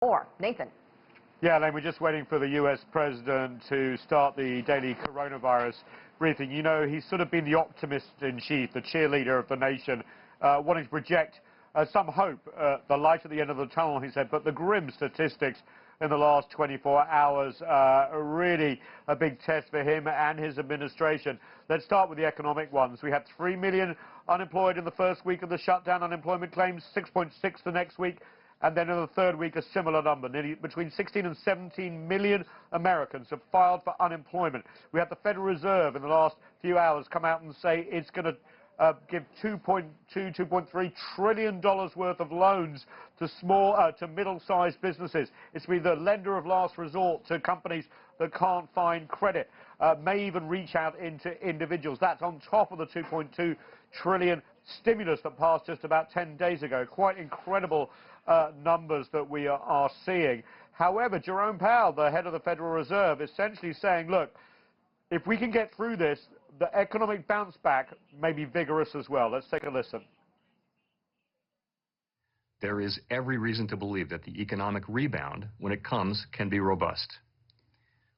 More. Nathan. Yeah, Elaine, we're just waiting for the U.S. president to start the daily coronavirus briefing. You know, he's sort of been the optimist in chief, the cheerleader of the nation, wanting to project some hope, the light at the end of the tunnel, he said. But the grim statistics in the last 24 hours are really a big test for him and his administration. Let's start with the economic ones. We had 3 million unemployed in the first week of the shutdown. Unemployment claims 6.6 the next week. And then in the third week, a similar number. Nearly between 16 and 17 million Americans have filed for unemployment. We had the Federal Reserve in the last few hours come out and say it's going to give $2.3 trillion worth of loans to middle-sized businesses. It's to be the lender of last resort to companies that can't find credit. May even reach out into individuals. That's on top of the $2.2 trillion stimulus that passed just about 10 days ago. Quite incredible numbers that we are seeing. However, Jerome Powell, the head of the Federal Reserve, essentially saying, look, if we can get through this, the economic bounce back may be vigorous as well. Let's take a listen. There is every reason to believe that the economic rebound, when it comes, can be robust.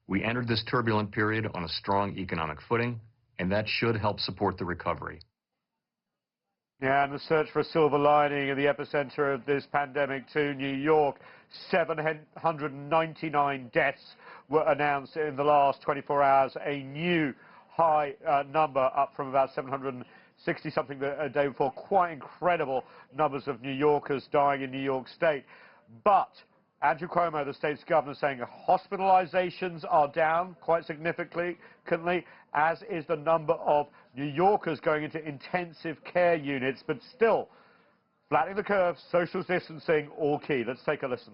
We entered this turbulent period on a strong economic footing, and that should help support the recovery. Yeah, and the search for a silver lining in the epicenter of this pandemic to New York. 799 deaths were announced in the last 24 hours, a new high number, up from about 760-something the day before. Quite incredible numbers of New Yorkers dying in New York State. But Andrew Cuomo, the state's governor, saying hospitalizations are down quite significantly, as is the number of New Yorkers going into intensive care units, but still flattening the curve, social distancing, all key. Let's take a listen.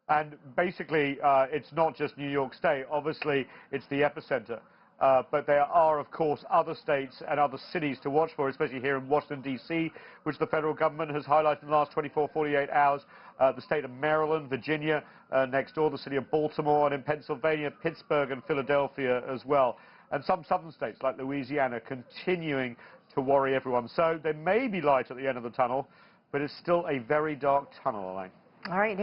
And basically, it's not just New York State. Obviously, it's the epicenter. But there are, of course, other states and other cities to watch for, especially here in Washington, D.C., which the federal government has highlighted in the last 24, 48 hours. The state of Maryland, Virginia, next door, the city of Baltimore, and in Pennsylvania, Pittsburgh and Philadelphia as well. And some southern states like Louisiana continuing to worry everyone. So there may be light at the end of the tunnel, but it's still a very dark tunnel, Elaine. All right.